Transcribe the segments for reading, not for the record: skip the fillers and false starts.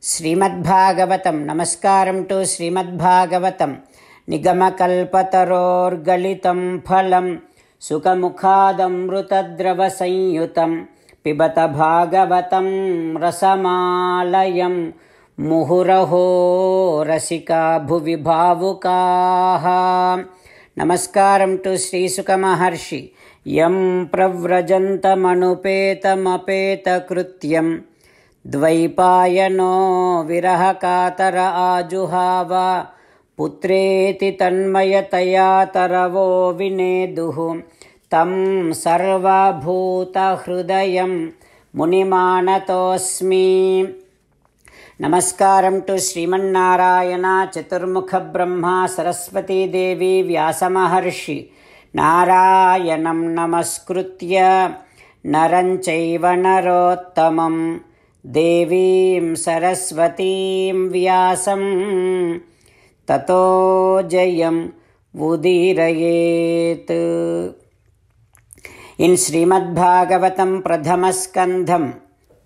శ్రీమద్భాగవతం. నమస్కారం టు శ్రీమద్భాగవతం. నిగమకల్పతరోర్గళితం ఫలం సుఖముఖాదమృతద్రవ సంయుతం పిబత భాగవతం రసమాలయం ముహురహో రసికా భువి భావుకాః. నమస్కారం టు శ్రీసుక మహర్షి. యం ప్రవ్రజంతమనుపేతమపేతకృత్యం ద్వైపాయనో విరహకాతర ఆజుహావ పుత్రేతి తన్మయతయా తరవో వినేదుః తం సర్వభూతహృదయం మునిమానతోస్మి. నమస్కారం టు శ్రీమన్నారాయణ, చతుర్ముఖ బ్రహ్మ, సరస్వతీదేవి, వ్యాసమహర్షి. నారాయణం నమస్కృత్య నరం చైవ నరోత్తమం దేవీం సరస్వతీం వ్యాసం తతో జయం ఉదీరయేత్. ఇన్ శ్రీమద్భాగవతం ప్రథమస్కంధం,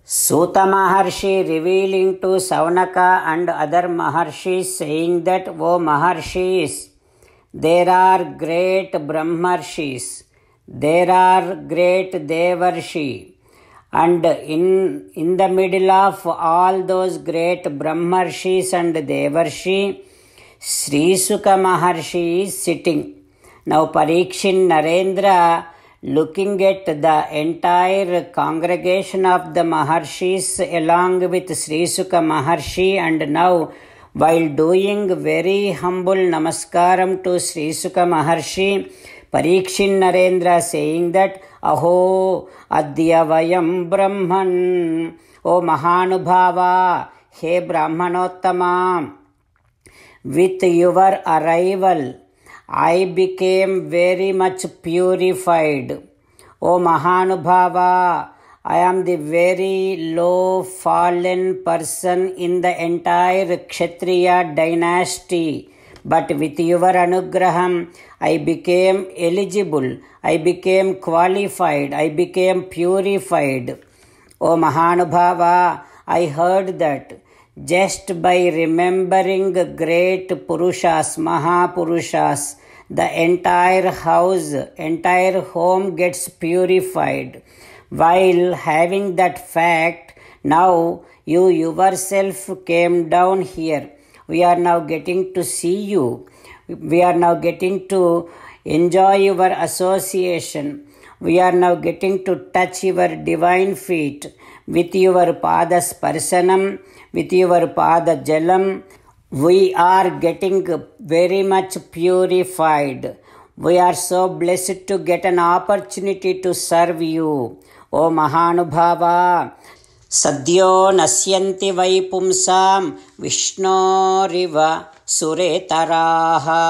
Suta Maharshi revealing to Saunaka and other Maharshis, saying that, O Maharshis, there are great Brahmarshis, there are great Devarshi, and in the middle of all those great Brahmarshis and Devarshi, Sri Suka Maharshi is sitting. Now Parikshit Narendra, looking at the entire congregation of the Maharshis along with Sri Suka Maharshi, and now while doing very humble namaskaram to Sri Suka Maharshi, Parikshit Narendra saying that, Aho adya vayam brahman, O Mahanubhava, He Brahmanottama, with your arrival I became very much purified. O Mahanubhava, I am the very low fallen person in the entire Kshatriya dynasty. But with your anugraham, I became eligible, I became qualified, I became purified. O Mahanubhava, I heard that just by remembering great Purushas, Mahapurushas, the entire house, entire home gets purified. While having that fact, now you yourself came down here. We are now getting to see you. We are now getting to enjoy your association. We are now getting to touch your divine feet with your pada sparsanam, with your pada jalam. We are getting very much purified. We are so blessed to get an opportunity to serve you. O Mahanubhava, Sadhyo nasyanti vai pumsam Vishnoriva suretaraha.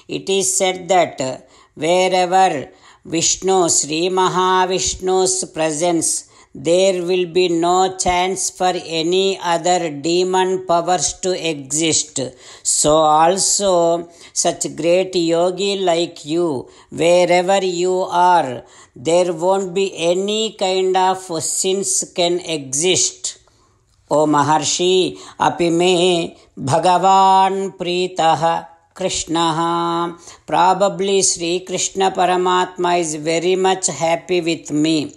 It is said that wherever Vishnu, Sri Mahavishnu's presence, there will be no chance for any other demon powers to exist. So also such great yogi like you, wherever you are, there won't be any kind of sins can exist. O Maharshi, api me Bhagavan Pritaha Krishnaha. Probably Sri Krishna Paramatma is very much happy with me.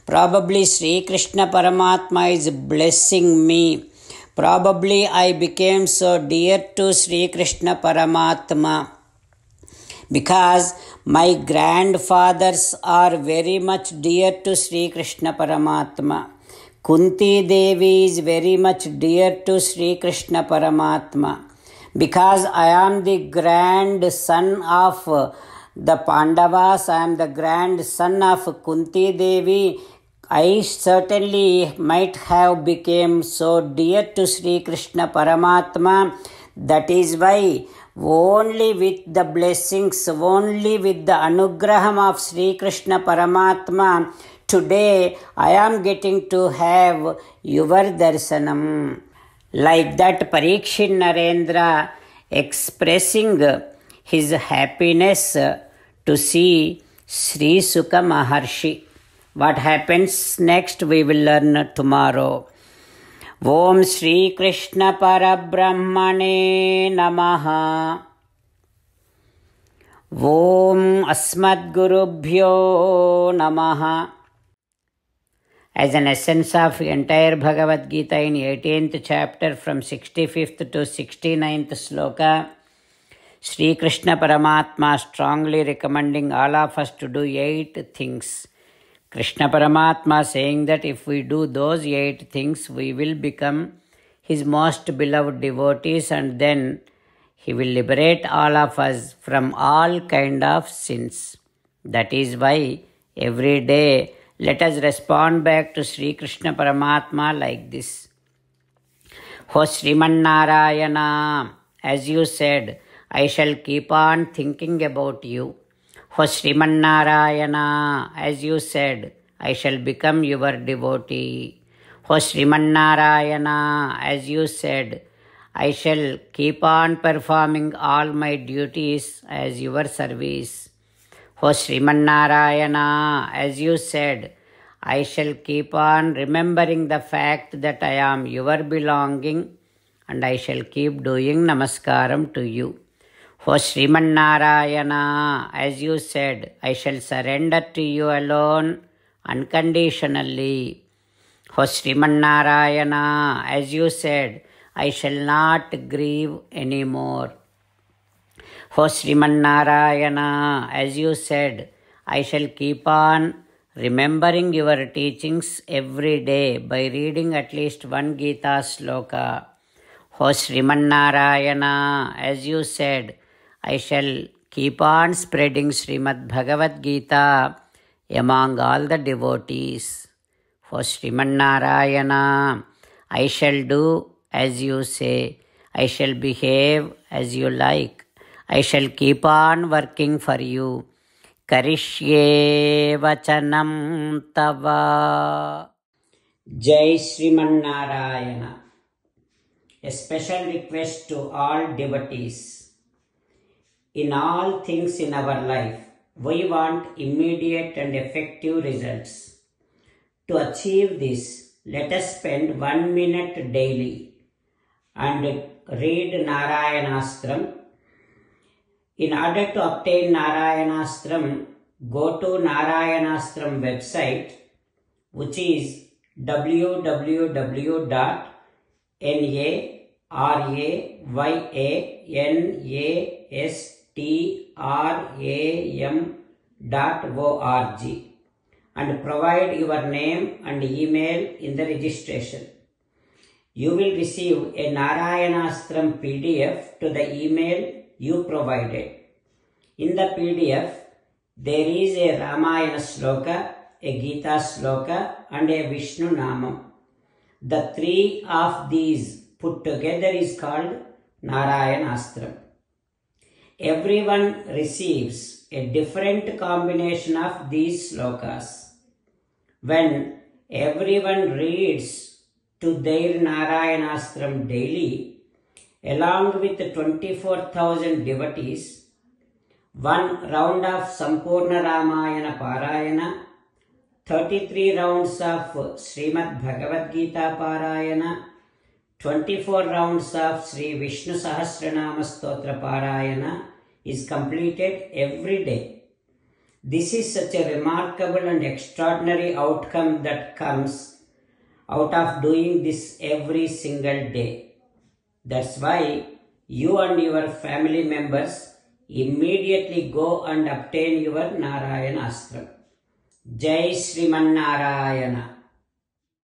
Probably Sri Krishna Paramatma is blessing me. Probably I became so dear to Sri Krishna Paramatma because my grandfathers are very much dear to Sri Krishna Paramatma. Kunti Devi is very much dear to Sri Krishna Paramatma. Because I am the grandson of the Pandavas, I am the grandson of Kunti Devi, I certainly might have become so dear to Sri Krishna Paramatma. That is why only with the blessings, only with the anugraham of Sri Krishna Paramatma, today I am getting to have your darshanam. Like that, Parikshit Narendra expressing his happiness to see Sri Suka Maharshi. What happens next we will learn tomorrow. ఓం శ్రీకృష్ణ పరబ్రహ్మణే నమః. ఓం అస్మద్గురుభ్యో నమః. As an essence of entire Bhagavad Gita in 18th chapter from 65th to 69th sloka, Sri Krishna Paramatma strongly recommending all of us to do 8 things. Krishna Paramatma saying that if we do those 8 things, we will become his most beloved devotees, and then he will liberate all of us from all kind of sins. That is why every day let us respond back to Sri Krishna Paramatma like this. O Sriman Narayana, as you said, I shall keep on thinking about you. O Sriman Narayana, as you said, I shall become your devotee. O Sriman Narayana, as you said, I shall keep on performing all my duties as your service. O Sriman Narayana, as you said, I shall keep on remembering the fact that I am your belonging, and I shall keep doing namaskaram to you. O Sriman Narayana, as you said, I shall surrender to you alone unconditionally. O Sriman Narayana, as you said, I shall not grieve anymore. O Sriman Narayana, as you said, I shall keep on remembering your teachings every day by reading at least one Gita sloka. O Sriman Narayana, as you said, I shall keep on spreading Srimad Bhagavad Gita among all the devotees. O Sriman Narayana, I shall do as you say. I shall behave as you like. I shall keep on working for you. Karishye vachanam tava. Jai Sriman Narayana. A special request to all devotees. In all things in our life, we want immediate and effective results. To achieve this, let us spend 1 minute daily and read Narayanastram. In order to obtain Narayanastram, go to Narayanastram website, which is www.narayanastram.org, and provide your name and email in the registration. You will receive a Narayanastram PDF to the email you provided. In the PDF, there is a Ramayana sloka, a Gita sloka, and a Vishnu Namam. The 3 of these put together is called Narayanastram. Everyone receives a different combination of these slokas. When everyone reads to their Narayanastram daily, along with 24,000 devotees, 1 round of Sampurna Ramayana Parayana, 33 rounds of Srimad Bhagavad Gita Parayana, 24 rounds of Sri Vishnu Sahasranama Stotra Parayana is completed every day. This is such a remarkable and extraordinary outcome that comes out of doing this every single day. That's why you and your family members immediately go and obtain your Narayanastram. Jai Sriman Narayana.